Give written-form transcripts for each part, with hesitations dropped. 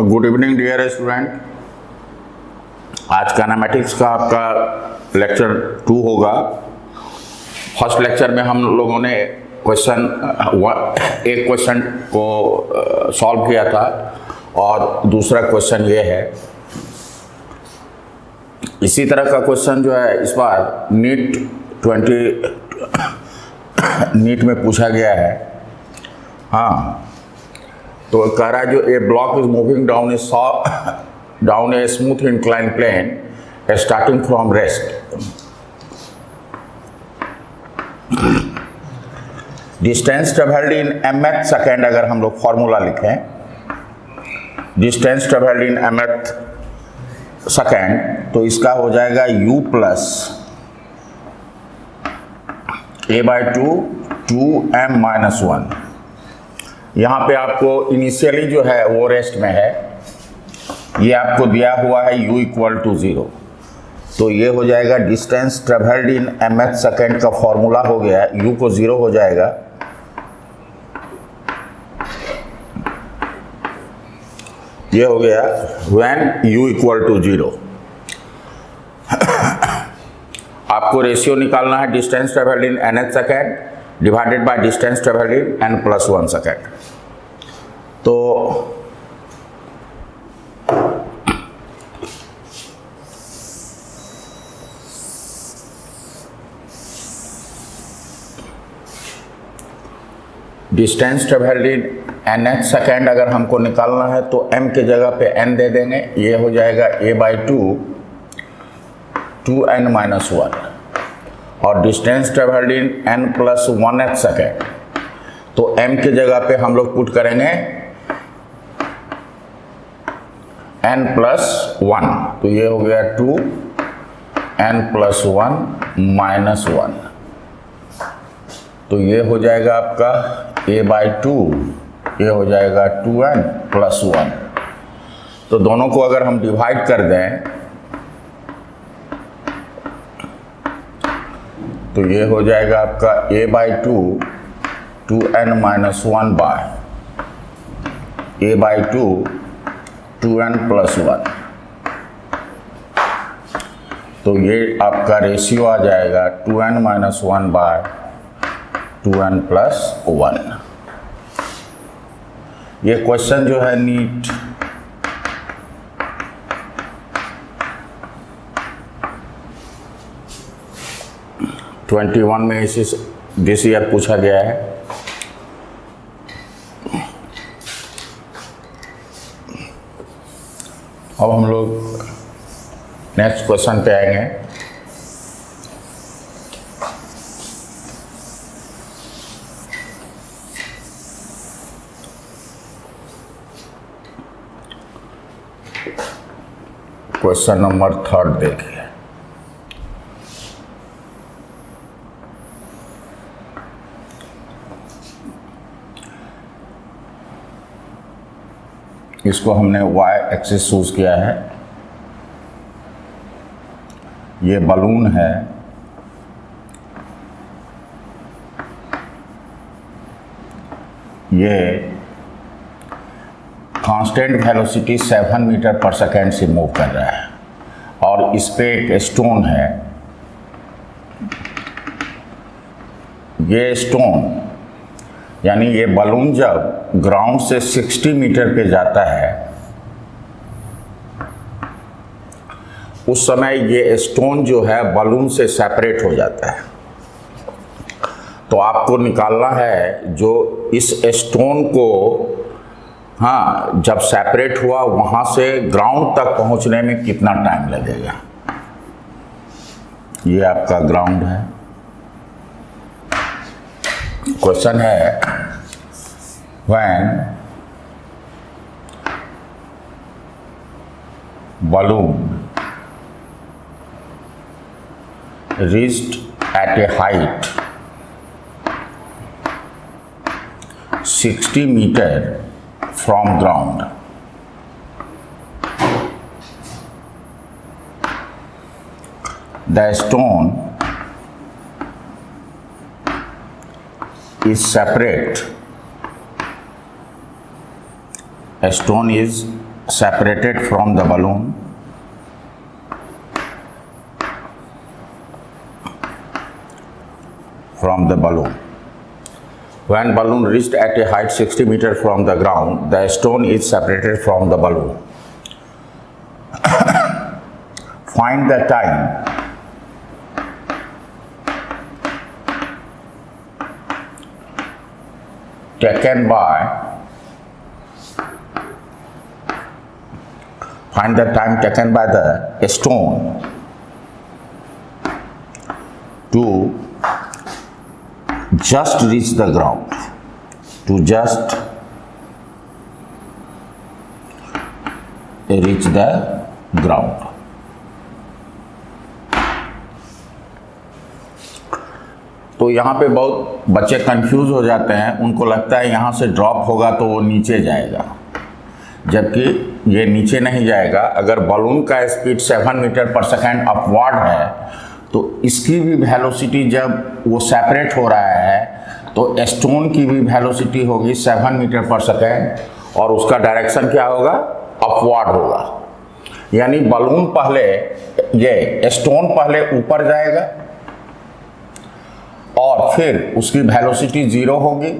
Good evening dear student. आज kinematics का आपका लेक्चर 2 होगा। फर्स्ट लेक्चर में हम लोगों ने एक क्वेश्चन को सॉल्व किया था और दूसरा क्वेश्चन ये है। इसी तरह का क्वेश्चन जो है इस बार नीट में पूछा गया है। हाँ, तो कह रहा है जो a block is moving down a smooth incline plane starting from rest. Distance travelled in mth second, अगर हम लोग फॉर्मूला लिखें, distance travelled in mth second, तो इसका हो जाएगा u प्लस a/2 2m-1। यहाँ पे आपको इनिशियली जो है वो रेस्ट में है, ये आपको दिया हुआ है u = 0, तो ये हो जाएगा distance travelled in mth second का फॉर्मूला हो गया, u को 0 हो जाएगा। ये हो गया when u = 0। आपको रेशियो निकालना है distance travelled in nth second divided by distance travelled in n+1 second. तो distance travelled in nth second अगर हमको निकालना है तो m के जगह पे n दे देंगे, ये हो जाएगा a/2 2n-1। और डिस्टेंस ट्रेवल्ड इन n+1th सेकेंड, तो m के जगह पे हम लोग पुट करेंगे n+1, तो ये हो गया 2n+1-1, तो ये हो जाएगा आपका a/2, ये हो जाएगा 2n+1। तो दोनों को अगर हम डिवाइड कर दें तो ये हो जाएगा आपका a/2 2n-1 bye a/2 2n+1, तो ये आपका रेशियो आ जाएगा 2n-1 बाय 2n+1। ये क्वेश्चन जो है नीट में दिस ईयर पूछा गया है। अब हम लोग नेक्स्ट क्वेश्चन पे आएंगे। क्वेश्चन नंबर 3 देखिए। इसको हमने y एक्सिस चूज किया है। ये बलून है, ये कांस्टेंट वेलोसिटी 7 मीटर पर सेकेंड से मूव कर रहा है और इस पे एक स्टोन है। ये स्टोन यानी ये बलून जब ग्राउंड से 60 मीटर पे जाता है उस समय ये स्टोन जो है बलून से सेपरेट हो जाता है। तो आपको निकालना है जो इस स्टोन को, हाँ, जब सेपरेट हुआ वहां से ग्राउंड तक पहुंचने में कितना टाइम लगेगा। ये आपका ग्राउंड है। क्वेश्चन है when balloon reached at a height 60 meter from ground, the stone is separate, a stone is separated from the balloon when balloon reached at a height 60 meters from the ground, the stone is separated from the balloon. Find the time taken by the stone to just reach the ground. तो यहाँ पे बहुत बच्चे confuse हो जाते हैं, उनको लगता है यहाँ से ड्रॉप होगा तो वो नीचे जाएगा, जबकि ये नीचे नहीं जाएगा। अगर बलून का स्पीड 7 मीटर पर सेकेंड अपवर्ड है तो इसकी भी वेलोसिटी जब वो सेपरेट हो रहा है तो स्टोन की भी वेलोसिटी होगी 7 मीटर पर सेकेंड और उसका डायरेक्शन क्या होगा, अपवर्ड होगा। यानी बलून पहले, ये स्टोन पहले ऊपर जाएगा और फिर उसकी वेलोसिटी 0 होगी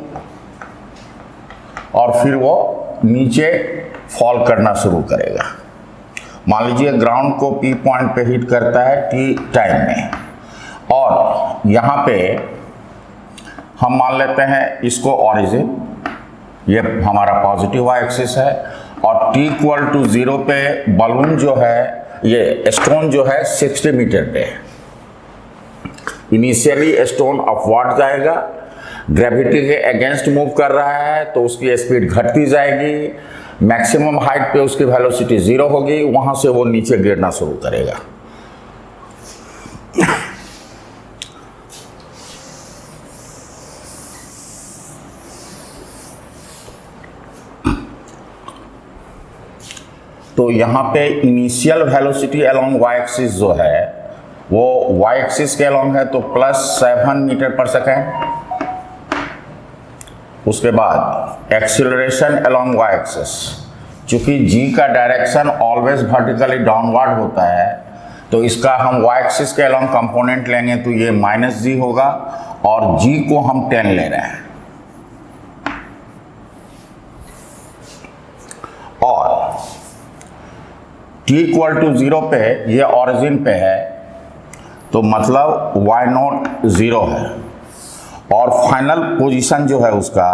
और फिर वो नीचे फॉल करना शुरू करेगा। मान लीजिए ग्राउंड को P पॉइंट पे हिट करता है T टाइम में, और यहाँ पे हम मान लेते हैं इसको ओरिजिन, ये हमारा पॉजिटिव वाई एक्सिस है, और T इक्वल टू 0 पे बलून जो है, ये स्टोन जो है 60 मीटर पे है। इनिशियली स्टोन अपवर्ड जाएगा, ग्रेविटी के अगेंस्ट मूव कर रहा है तो उसकी स्पीड घटती जाएगी, मैक्सिमम हाइट पे उसकी वेलोसिटी 0 होगी, वहां से वो नीचे गिरना शुरू करेगा। तो यहाँ पे initial velocity along Y axis जो है वो वाई एक्सिस के अलोंग है तो +7 मीटर पर सेकेंड। उसके बाद एक्सीलरेशन अलोंग वाई एक्सिस, चूंकि जी का डायरेक्शन ऑलवेज वर्टिकली डाउनवर्ड होता है तो इसका हम वाई एक्सिस के अलोंग कंपोनेंट लेंगे तो ये -g होगा और g को हम 10 ले रहे हैं। और t इक्वल टू 0 पे ये ओरिजिन पे है तो मतलब y0 0 है, और फाइनल पोजीशन जो है उसका,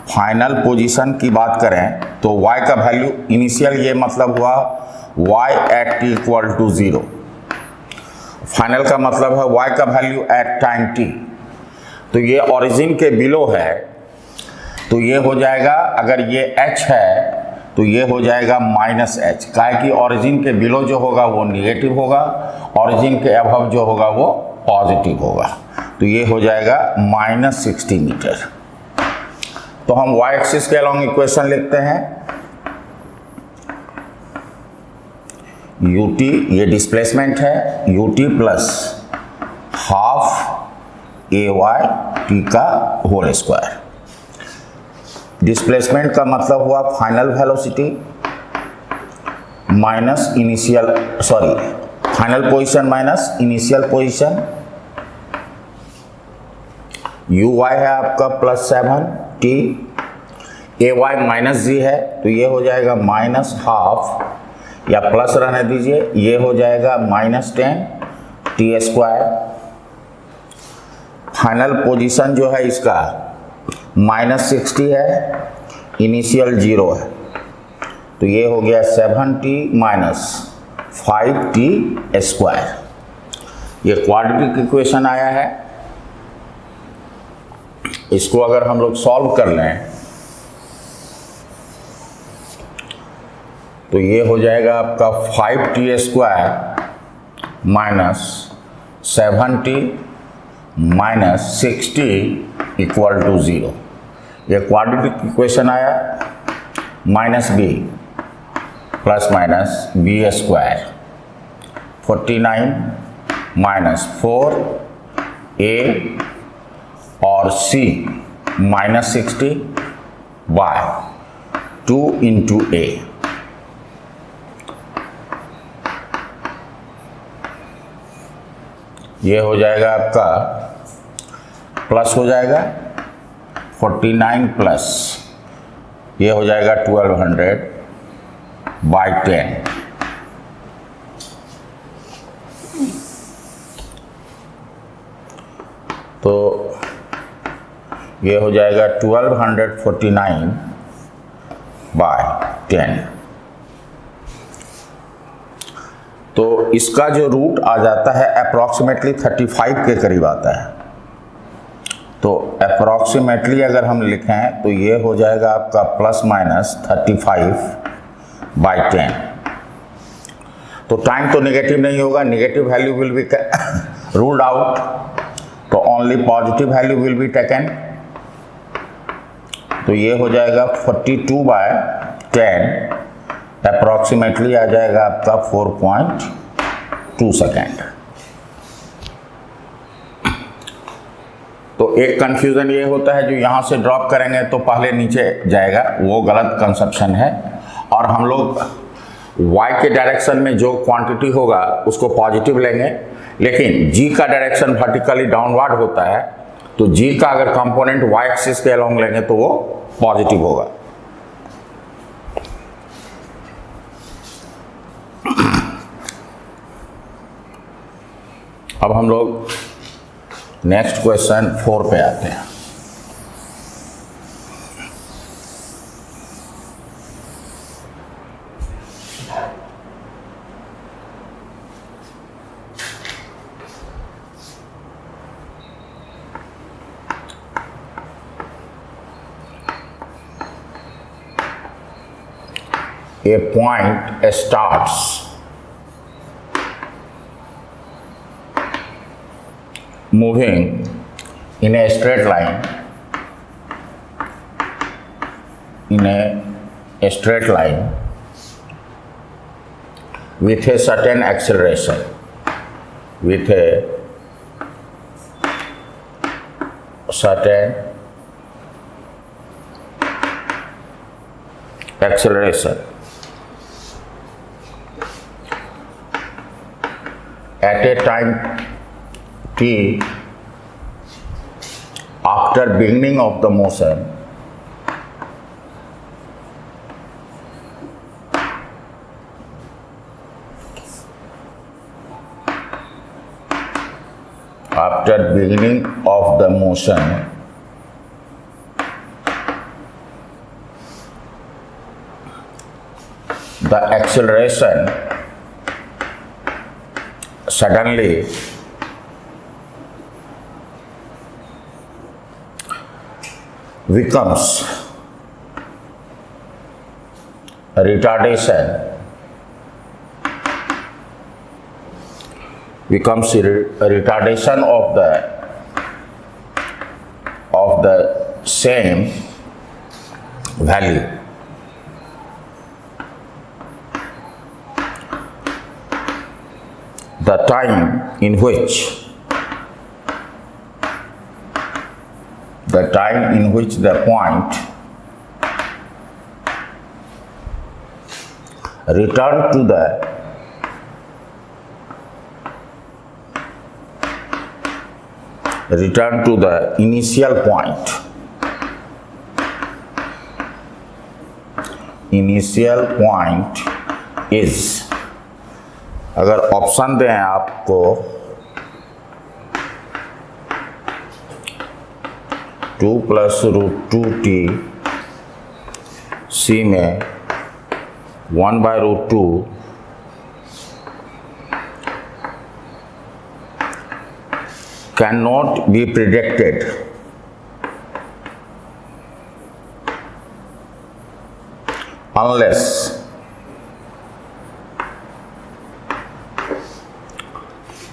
फाइनल पोजीशन की बात करें तो y का वैल्यू इनिशियल, ये मतलब हुआ y at t equal to 0, final का मतलब है y का वैल्यू एट टाइम t। तो ये ओरिजिन के बिलो है तो ये हो जाएगा, अगर ये h है तो ये हो जाएगा -h, काहे कि ओरिजिन के बिलो जो होगा वो निगेटिव होगा, ओरिजिन के अबव जो होगा वो पॉजिटिव होगा, तो ये हो जाएगा -60 मीटर। तो हम y एक्सिस के अलोंग इक्वेशन लिखते हैं, ut ये डिस्प्लेसमेंट है, ut plus half ay t का होल स्क्वायर। डिस्प्लेसमेंट का मतलब हुआ final velocity minus initial, final position minus initial position. uy है आपका +7 t, ay -g है तो ये हो जाएगा -12 या प्लस रहने दीजिए, ये हो जाएगा -10 t²। फाइनल पोजीशन जो है इसका -60 है, इनिशियल 0 है तो ये हो गया 7t - 5t²। ये क्वाड्रेटिक इक्वेशन आया है। इसको अगर हम लोग सॉल्व कर लें तो ये हो जाएगा आपका 5t² - 7t - 60 इक्वल टू 0। ये क्वाड्रेटिक इक्वेशन आया, -b ± b², 49 - 4a और c -60 बाय 2 इंटू ए, ये हो जाएगा आपका प्लस हो जाएगा 49 प्लस ये हो जाएगा 1200 बाई 10। तो ये हो जाएगा 1249 बाय 10। तो इसका जो रूट आ जाता है अप्रॉक्सीमेटली 35 के करीब आता है। तो अप्रॉक्सीमेटली अगर हम लिखें तो ये हो जाएगा आपका प्लस माइनस 35 बाई 10। तो टाइम तो नेगेटिव नहीं होगा, negative value will be ruled out, तो only positive value will be taken. तो ये हो जाएगा 42 बाय 10, अप्रॉक्सीमेटली आ जाएगा आपका 4.2 सेकेंड। तो एक कंफ्यूजन ये होता है जो यहाँ से ड्रॉप करेंगे तो पहले नीचे जाएगा, वो गलत कंसेप्शन है। और हम लोग y के डायरेक्शन में जो क्वांटिटी होगा उसको पॉजिटिव लेंगे, लेकिन g का डायरेक्शन वर्टिकली डाउनवर्ड होता है, तो g का अगर कंपोनेंट y एक्सिस के अलोंग लेंगे तो वो पॉजिटिव होगा। अब हम लोग नेक्स्ट क्वेश्चन 4 पे आते हैं। A point starts moving in a straight line with a certain acceleration, at a time t after beginning of the motion the acceleration suddenly becomes a retardation of the same value. The time in which the point return to the initial point is, अगर option दें आपको 2 + √2t c में 1/√2 cannot be predicted unless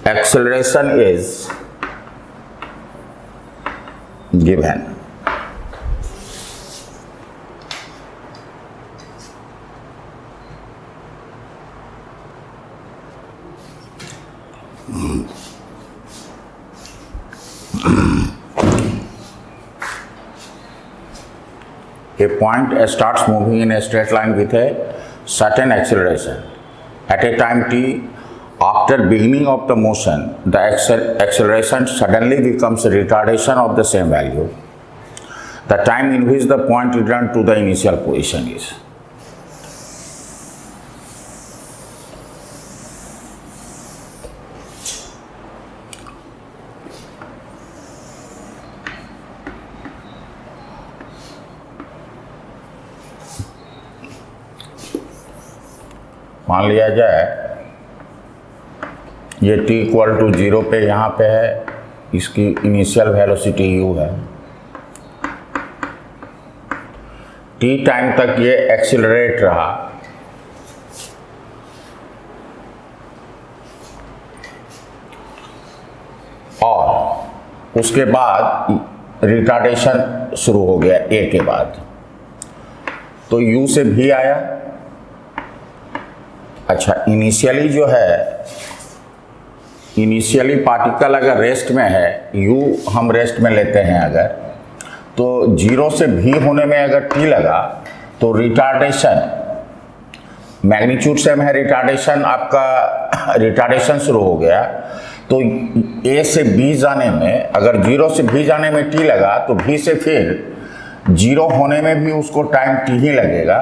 acceleration is given. A point starts moving in a straight line with a certain acceleration. At a time t, after beginning of the motion, the acceleration suddenly becomes a retardation of the same value. The time in which the point returned to the initial position is. मान लिया जाए ये t equal to 0 पे यहाँ पे है, इसकी initial velocity u है। t टाइम तक ये एक्सीलरेट रहा, और उसके बाद रिटार्डेशन शुरू हो गया a के बाद, तो u से v आया। अच्छा, इनिशियली जो है, इनिशियली पार्टिकल अगर रेस्ट में है, u हम रेस्ट में लेते हैं अगर, तो 0 से v होने में अगर t लगा तो रिटार्डेशन, मैग्नीट्यूड सेम है, रिटार्डेशन आपका रिटार्डेशन शुरू हो गया। तो a से b जाने में, अगर 0 से v जाने में t लगा तो v से फिर 0 होने में भी उसको टाइम t ही लगेगा।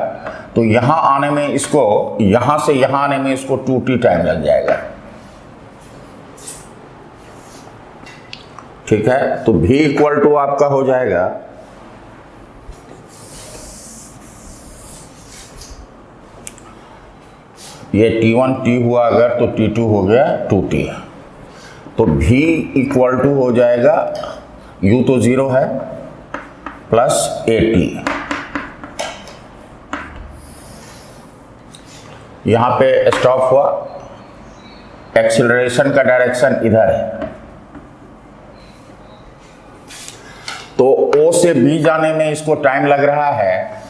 तो यहाँ आने में इसको, यहाँ से यहाँ आने में इसको 2t टाइम लग जाएगा। ठीक है, तो v इक्वल टू आपका हो जाएगा ये t1 t हुआ अगर, तो t2 हो गया 2t। तो v इक्वल टू हो जाएगा, u तो 0 है, प्लस at। यहाँ पे स्टॉप हुआ, एक्सीलरेशन का डायरेक्शन इधर है, तो O से B जाने में इसको टाइम लग रहा है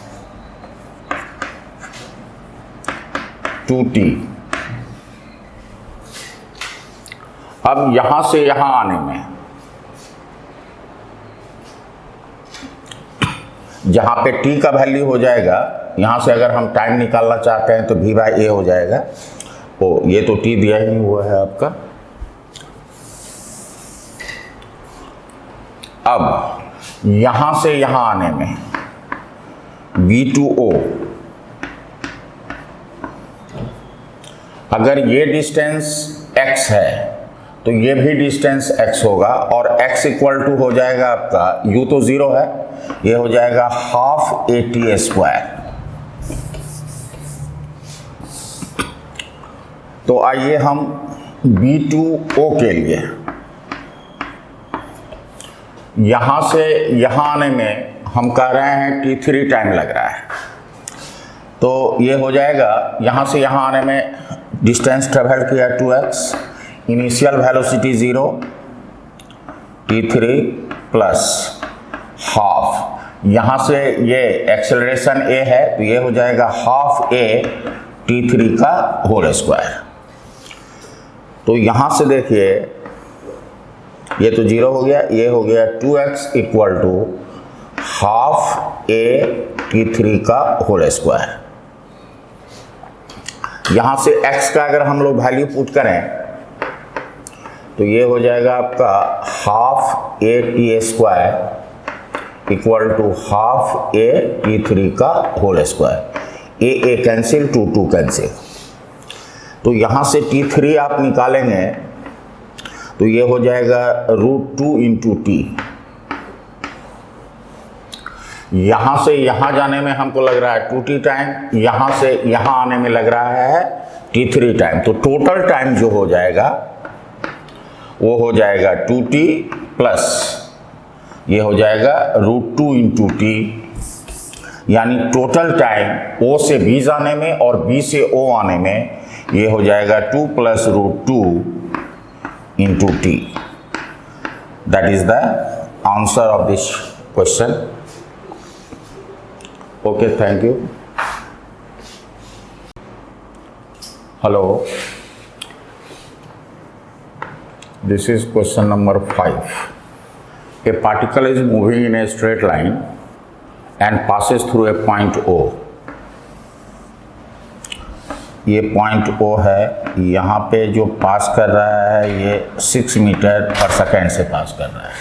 2t। अब यहां से यहां आने में, जहां पे t का वैल्यू हो जाएगा, यहाँ से अगर हम टाइम निकालना चाहते हैं तो v/a हो जाएगा। ओ, ये तो t दिया ही हुआ है आपका। अब यहाँ से यहाँ आने में v2o, अगर ये डिस्टेंस x है तो ये भी डिस्टेंस x होगा, और x इक्वल टू हो जाएगा आपका, u तो 0 है, ये हो जाएगा हाफ at²। तो आइए हम v2o के लिए, यहाँ से यहाँ आने में हम कह रहे हैं t3 टाइम लग रहा है। तो ये हो जाएगा, यहाँ से यहाँ आने में डिस्टेंस ट्रेवल किया 2x, initial velocity 0, t3 plus half, यहाँ से ये एक्सेलरेशन a है, तो ये हो जाएगा हाफ a t3 का होल स्क्वायर। तो यहाँ से देखिए, ये तो 0 हो गया, ये हो गया 2x equal to half a t3 का होल स्क्वायर। यहाँ से x का अगर हम लोग वैल्यू पुट करें तो ये हो जाएगा आपका half a t² equal to half a t3 का whole square. a cancel, 2 cancel, तो यहाँ से t3 आप निकालेंगे तो ये हो जाएगा √2 × t। यहाँ से यहाँ जाने में हमको लग रहा है 2t टाइम, यहाँ से यहाँ आने में लग रहा है t3 टाइम। तो टोटल टाइम जो हो जाएगा वो हो जाएगा 2t प्लस ये हो जाएगा √2 × t, यानी टोटल टाइम O से B जाने में और B से O आने में ये हो जाएगा 2 + √2 × t। That is the answer of this question. Okay, thank you. Hello. This is question number 5. A particle is moving in a straight line and passes through a point O. ये point O है, यहाँ पे जो पास कर रहा है ये 6 metre पर सेकेंड से पास कर रहा है.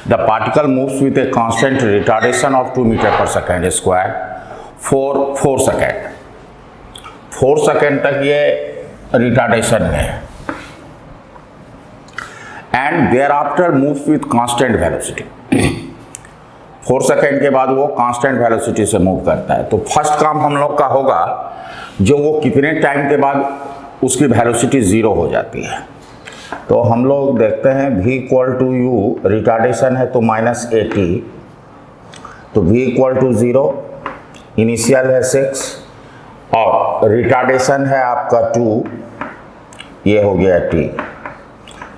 The particle moves with a constant retardation of 2 meter per second square for 4 second. 4 second तक ये रिटार्डेशन में है. And thereafter moves with constant velocity. 4 second के बाद वो कांस्टेंट वेलोसिटी से मूव करता है. तो फर्स्ट काम हम लोग का होगा जो वो कितने टाइम के बाद उसकी वेलोसिटी ज़ीरो हो जाती है. तो हम लोग देखते हैं v equal to u, retardation है तो -80, तो v इक्वल टू 0, इनिशियल है 6 और रिटार्डेशन है आपका 2, ये हो गया t.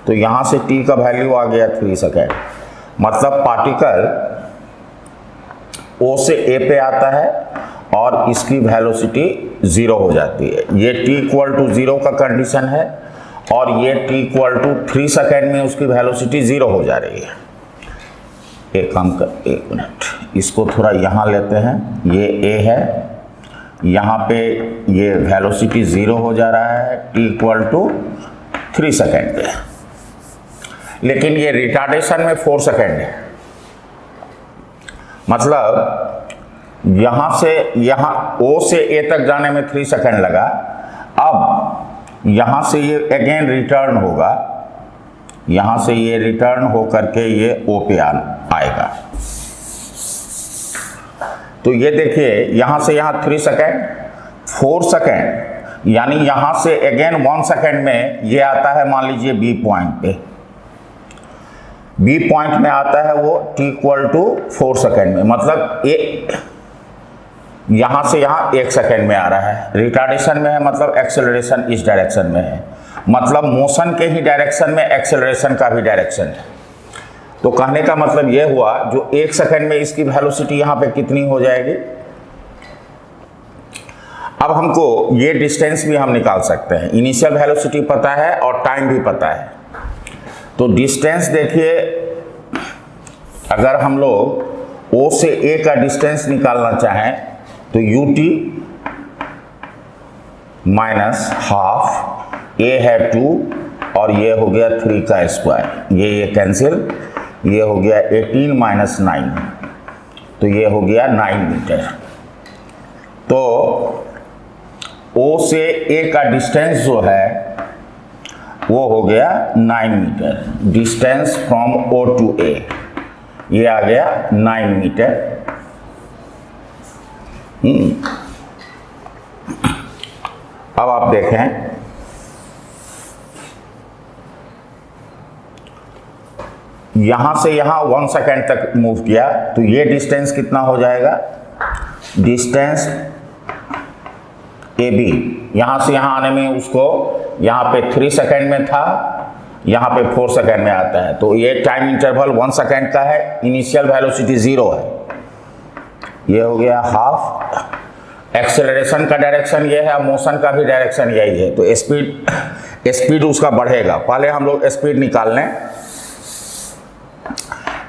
तो यहाँ से t का वैल्यू आ गया 3 सेकेंड. मतलब पार्टिकल O से A पे आता है और इसकी वेलोसिटी 0 हो जाती है. ये t इक्वल टू 0 का कंडीशन है और ये t इक्वल टू 3 सेकेंड में उसकी वेलोसिटी 0 हो जा रही है. एक काम कर, 1 मिनट, इसको थोड़ा यहाँ लेते हैं. ये A है, यहाँ पे ये वेलोसिटी 0 हो जा रहा है t इक्वल टू 3 सेकेंड पे, लेकिन ये रिटार्डेशन में 4 सेकेंड है. मतलब यहाँ से यहाँ O से A तक जाने में 3 सेकेंड लगा. अब यहाँ से ये अगेन रिटर्न होगा, यहाँ से ये रिटर्न हो करके ये O पे आएगा. तो ये देखिए यहाँ से यहाँ 3 सेकेंड, 4 सेकेंड, यानी यहाँ से अगेन 1 सेकेंड में ये आता है. मान लीजिए B पॉइंट पे, B पॉइंट में आता है वो t इक्वल टू 4 सेकेंड में. मतलब यहाँ से यहाँ 1 सेकेंड में आ रहा है. रिटार्डेशन में है मतलब एक्सेलरेशन इस डायरेक्शन में है. मतलब मोशन के ही डायरेक्शन में एक्सेलरेशन का भी डायरेक्शन है. तो कहने का मतलब ये हुआ जो 1 सेकेंड में इसकी वेलोसिटी यहाँ पे कितनी हो जाएगी. अब हमको ये डिस्टेंस भी हम निकाल सकते हैं. इनिशियल वेलोसिटी पता है और टाइम भी पता है. तो डिस्टेंस देखिए, अगर हम लोग O से A का डिस्टेंस निकालना चाहें तो ut माइनस हाफ, A है 2 और ये हो गया 3 का स्क्वायर, ये कैंसिल, ये हो गया 18 माइनस 9, तो ये हो गया 9 मीटर. तो O से A का डिस्टेंस जो है वो हो गया 9 metre. Distance from O to A ये आ गया 9 मीटर. अब आप देखें, यहां से यहां 1 सेकेंड तक मूव किया तो ये डिस्टेंस कितना हो जाएगा. डिस्टेंस AB यहां से यहां आने में उसको यहाँ पे 3 सेकेंड में था, यहाँ पे 4 सेकेंड में आता है. तो ये टाइम इंटरवल 1 सेकेंड का है. इनिशियल वेलोसिटी 0 है. ये हो गया हाफ. एक्सेलरेशन का डायरेक्शन ये है, मोशन का भी डायरेक्शन यही है. तो स्पीड उसका बढ़ेगा. पहले हम लोग स्पीड निकाल लें.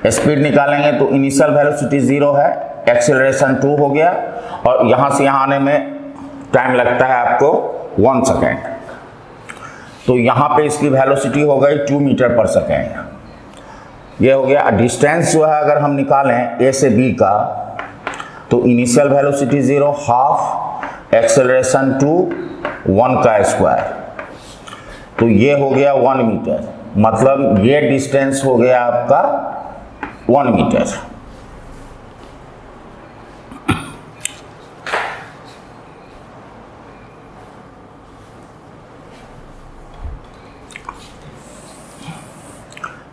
स्पीड निकालेंगे तो इनिशियल वेलोसिटी 0 है, एक्सेलरेशन 2 हो गया और यहाँ से यहाँ आने में टाइम लगता है आपको 1 सेकेंड. तो यहाँ पे इसकी वेलोसिटी हो गई 2 मीटर पर सेकेंड. ये हो गया. डिस्टेंस जो है अगर हम निकालें A से B का तो इनिशियल वेलोसिटी 0, हाफ, एक्सेलरेशन 2, 1 का स्क्वायर, तो ये हो गया 1 मीटर. मतलब ये डिस्टेंस हो गया आपका 1 मीटर.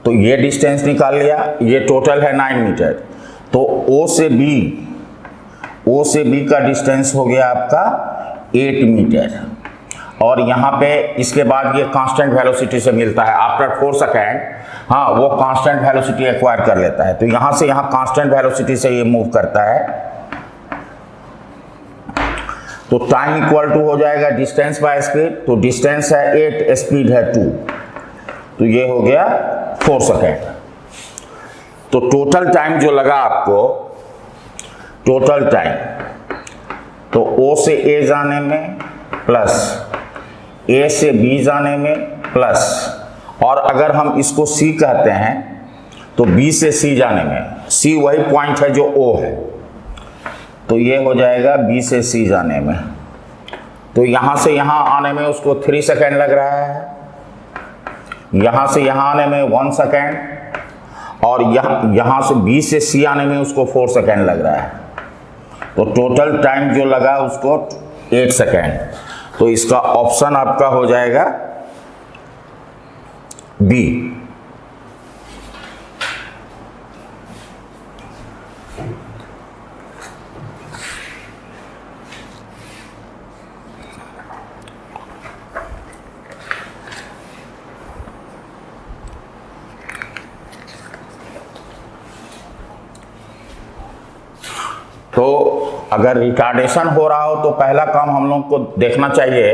तो ये डिस्टेंस निकाल लिया. ये टोटल है 9 मीटर. तो O से B का डिस्टेंस हो गया आपका 8 मीटर. और यहाँ पे इसके बाद ये कांस्टेंट वेलोसिटी से मिलता है आफ्टर 4 सेकेंड. हाँ, वो कांस्टेंट वेलोसिटी एक्वायर कर लेता है. तो यहाँ से यहाँ कांस्टेंट वेलोसिटी से ये मूव करता है. तो टाइम इक्वल टू हो जाएगा डिस्टेंस बाय स्पीड. तो डिस्टेंस है 8, स्पीड है 2, तो ये हो गया 4 सेकेंड. तो टोटल टाइम जो लगा आपको टोटल टाइम, तो O से A जाने में प्लस A से B जाने में प्लस, और अगर हम इसको C कहते हैं तो B से C जाने में, C वही पॉइंट है जो O है, तो ये हो जाएगा B से C जाने में। तो यहाँ से यहाँ आने में उसको 3 सेकेंड लग रहा है, यहाँ से यहाँ आने में 1 सेकेंड, और यहाँ से B से C आने में उसको 4 सेकेंड लग रहा है। तो टोटल टाइम जो लगा उसको 8 सेकेंड। तो इसका ऑप्शन आपका हो जाएगा बी। तो अगर रिटार्डेशन हो रहा हो तो पहला काम हम लोग को देखना चाहिए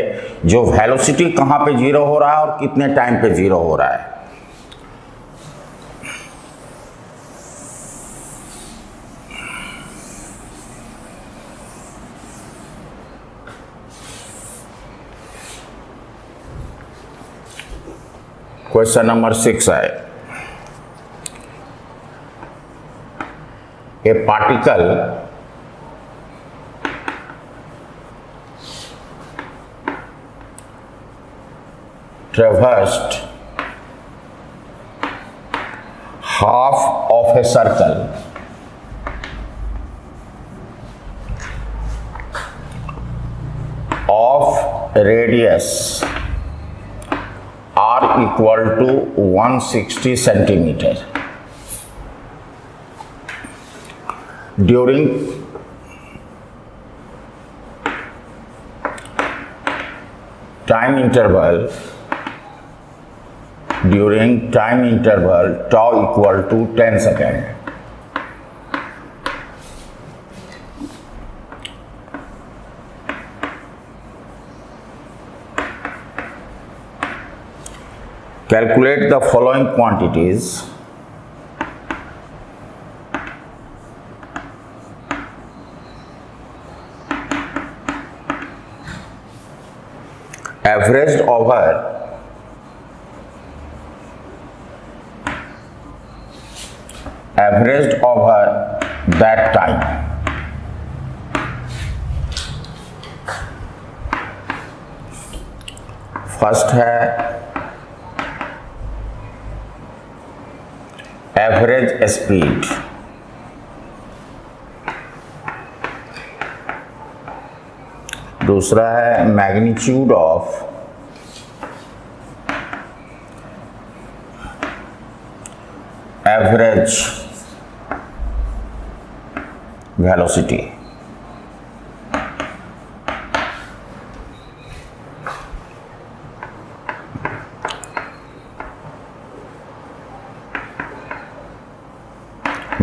जो वेलोसिटी कहाँ पे जीरो हो रहा है और कितने टाइम पे जीरो हो रहा है। क्वेश्चन नंबर 6 है, ए particle traversed half of a circle of radius r equal to 160 centimeter during time interval tau equal to 10 second. Calculate the following quantities. Averaged over that time. First है average speed, दूसरा है magnitude of average velocity,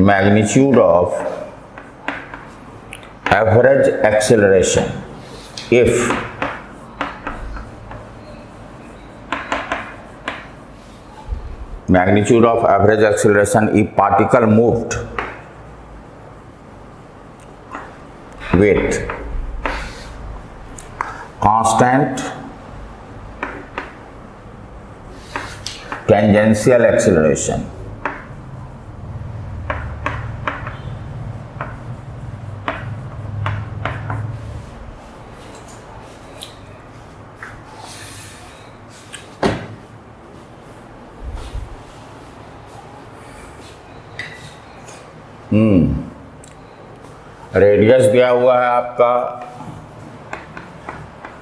magnitude of average acceleration if magnitude of average acceleration if particle moved with constant tangential acceleration radius दिया हुआ है आपका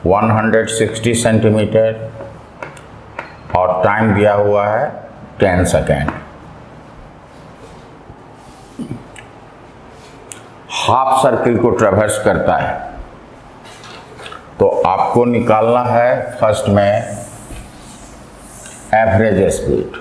160 centimetre और time दिया हुआ है 10 सेकेंड। हाफ सर्किल को ट्रैवर्स करता है, तो आपको निकालना है फर्स्ट में average speed.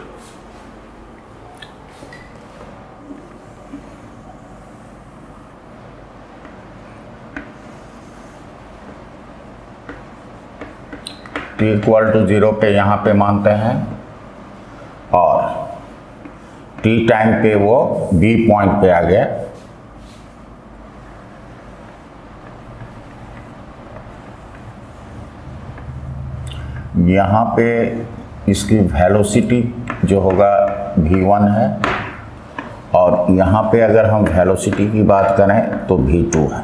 t equal to 0 पे यहाँ पे मानते हैं और t टाइम पे वो b पॉइंट पे आ गया यहाँ पे इसकी वेलोसिटी जो होगा v1 है, और यहाँ पे अगर हम वेलोसिटी की बात करें तो v2 है।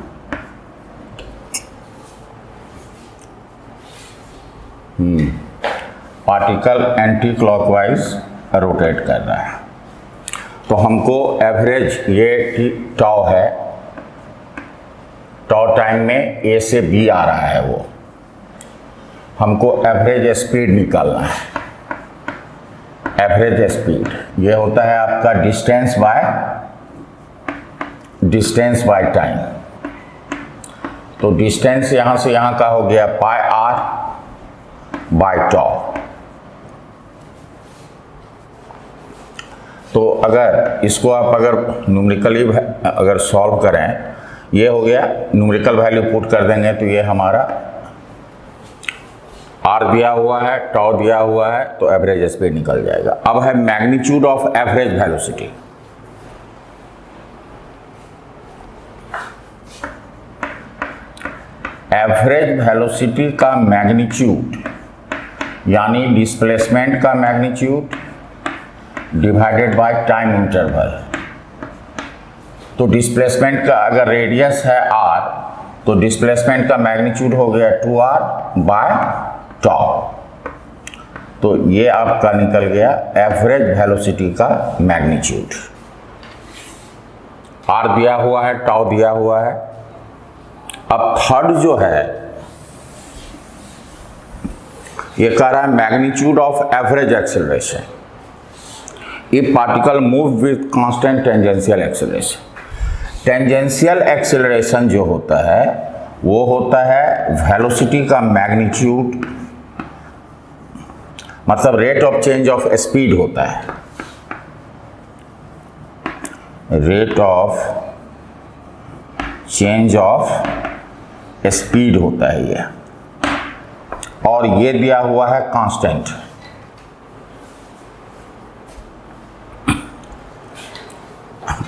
पार्टिकल एंटी क्लॉकवाइज रोटेट कर रहा है। तो हमको एवरेज, ये टाउ है, टाउ टाइम में ए से बी आ रहा है, वो हमको एवरेज स्पीड निकालना है। एवरेज स्पीड ये होता है आपका डिस्टेंस बाय टाइम। तो डिस्टेंस यहाँ से यहाँ का हो गया पाई आर बाय टाउ। तो अगर इसको आप अगर न्यूमेरिकली अगर सॉल्व करें, ये हो गया, न्यूमेरिकल वैल्यू पुट कर देंगे तो ये हमारा आर दिया हुआ है, टाउ दिया हुआ है, तो एवरेज स्पीड निकल जाएगा। अब है magnitude of average velocity. Average velocity का मैग्नीट्यूड यानी डिस्प्लेसमेंट का magnitude divided by time interval. तो डिस्प्लेसमेंट का अगर रेडियस है r, तो डिस्प्लेसमेंट का मैग्नीट्यूड हो गया 2r बाय टाउ। तो ये आपका निकल गया एवरेज वेलोसिटी का मैग्नीट्यूड। r दिया हुआ है, टाउ दिया हुआ है। अब थर्ड जो है, ये कह रहा है magnitude of average acceleration if particle move with constant tangential acceleration। Tangential acceleration जो होता है वो होता है वेलोसिटी का मैग्नीट्यूड, मतलब rate of change of speed होता है, rate of change of speed होता है ये, और ये दिया हुआ है कांस्टेंट।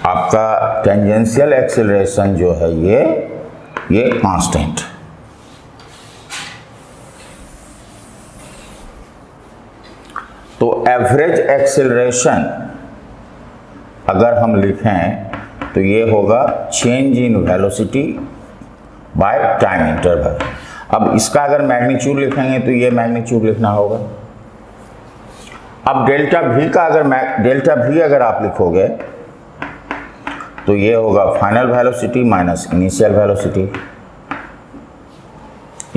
आपका टेंजेंशियल एक्सेलरेशन जो है ये कांस्टेंट। तो एवरेज एक्सेलरेशन अगर हम लिखें तो ये होगा change in velocity by time interval. अब इसका अगर मैग्नीट्यूड लिखेंगे तो ये मैग्नीट्यूड लिखना होगा। अब डेल्टा भी का डेल्टा भी अगर आप लिखोगे तो ये होगा final velocity minus initial velocity.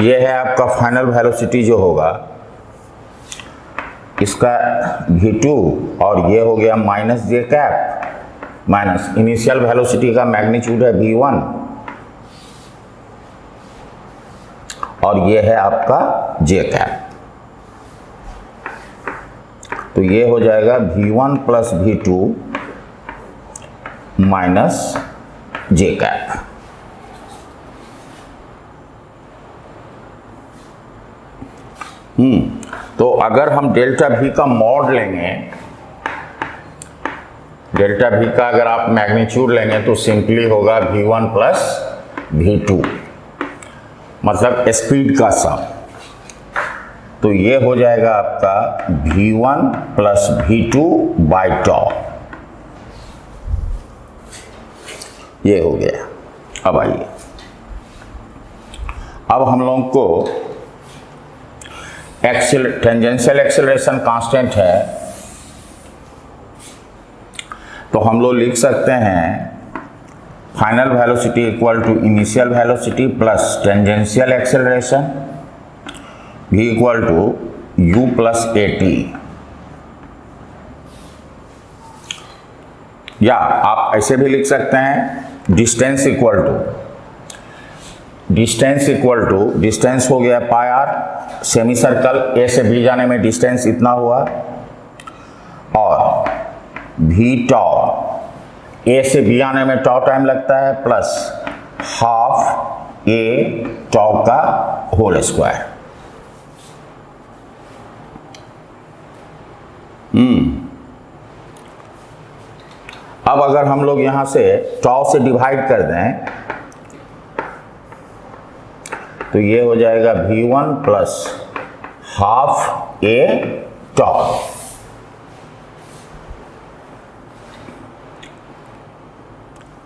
ये है आपका फाइनल वेलोसिटी जो होगा इसका v2, और ये हो गया माइनस जे कैप माइनस इनिशियल वेलोसिटी का मैग्नीट्यूड है v1, और ये है आपका जे कैप। तो ये हो जाएगा v1 प्लस v2 माइनस जे कैप। तो अगर हम डेल्टा भी का मॉड लेंगे, डेल्टा भी का अगर आप मैग्नीट्यूड लेंगे तो सिंपली होगा v1 प्लस v2, मतलब स्पीड का सम। तो ये हो जाएगा आपका v1 plus v2 by tau. ये हो गया। अब आइए, अब हम लोगों को टेंजेंशियल एक्सेलरेशन कांस्टेंट है, तो हम लोग लिख सकते हैं final velocity equal to initial velocity plus tangential acceleration v equal to u plus at। या आप ऐसे भी लिख सकते हैं डिस्टेंस इक्वल टू डिस्टेंस हो गया पाई आर, सेमी सर्कल ए से बी जाने में डिस्टेंस इतना हुआ, और भी टाउ ए से बी आने में टाउ टाइम लगता है, प्लस हाफ ए टाउ का होल स्क्वायर। अब अगर हम लोग यहां से टाउ से डिवाइड कर दें तो ये हो जाएगा v1 प्लस हाफ ए टॉ।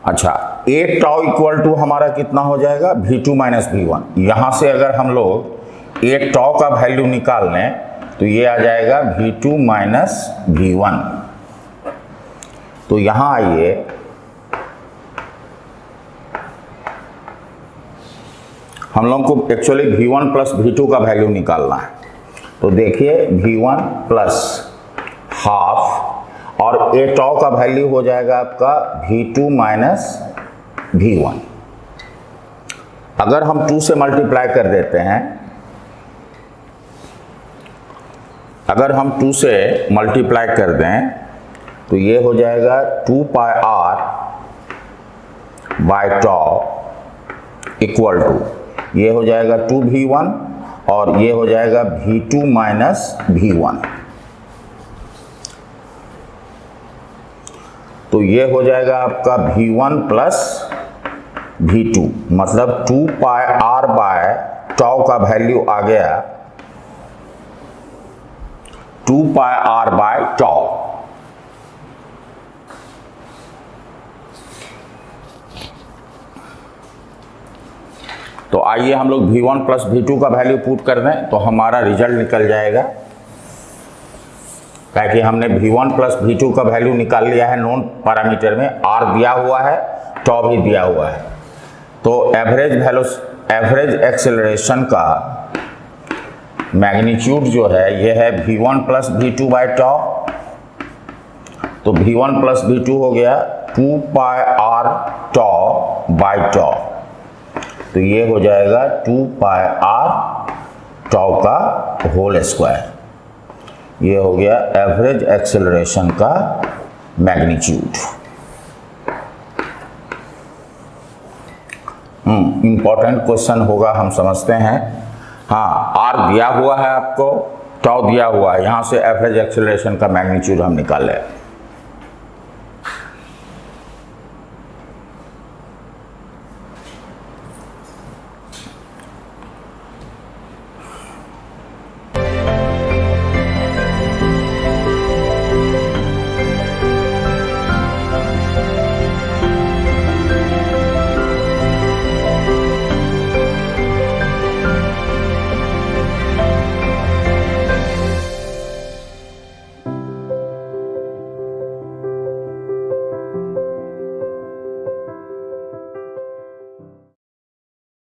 अच्छा, ए टॉ इक्वल टू हमारा कितना हो जाएगा, v2 माइनस v1। यहां से अगर हम लोग ए टॉ का वैल्यू निकाल लें तो ये आ जाएगा v2 माइनस v1। तो यहां आइए, हम लोग को एक्चुअली v1 प्लस v2 का वैल्यू निकालना है। तो देखिए v1 प्लस हाफ और ए टॉ का वैल्यू हो जाएगा आपका v2 माइनस v1। अगर हम 2 से मल्टीप्लाई कर देते हैं, अगर हम 2 से मल्टीप्लाई कर दें तो ये हो जाएगा 2 pi r by tau equal to, ये हो जाएगा 2v1 और ये हो जाएगा v2 माइनस v1। तो ये हो जाएगा आपका v1 प्लस v2, मतलब 2 पाई r बाय टॉ का वैल्यू आ गया 2 पाई r बाय टॉ। तो आइए हम लोग v1 प्लस v2 का वैल्यू पुट कर दें तो हमारा रिजल्ट निकल जाएगा। ताकि हमने v1 प्लस v2 का वैल्यू निकाल लिया है नोन पैरामीटर में, r दिया हुआ है, टॉ भी दिया हुआ है। तो एवरेज एक्सेलरेशन का मैग्नीट्यूड जो है ये है v1 प्लस v2 बाय टॉ। तो v1 प्लस v2 हो गया 2 पाई r टॉ बाय टॉ। तो ये हो जाएगा 2 पाई r टॉ का होल स्क्वायर। ये हो गया एवरेज एक्सेलरेशन का मैग्नीट्यूड। इंपॉर्टेंट क्वेश्चन होगा, हम समझते हैं। हाँ, आर दिया हुआ है आपको, टॉ दिया हुआ है, यहाँ से एवरेज एक्सेलरेशन का मैग्नीट्यूड हम निकाल लें।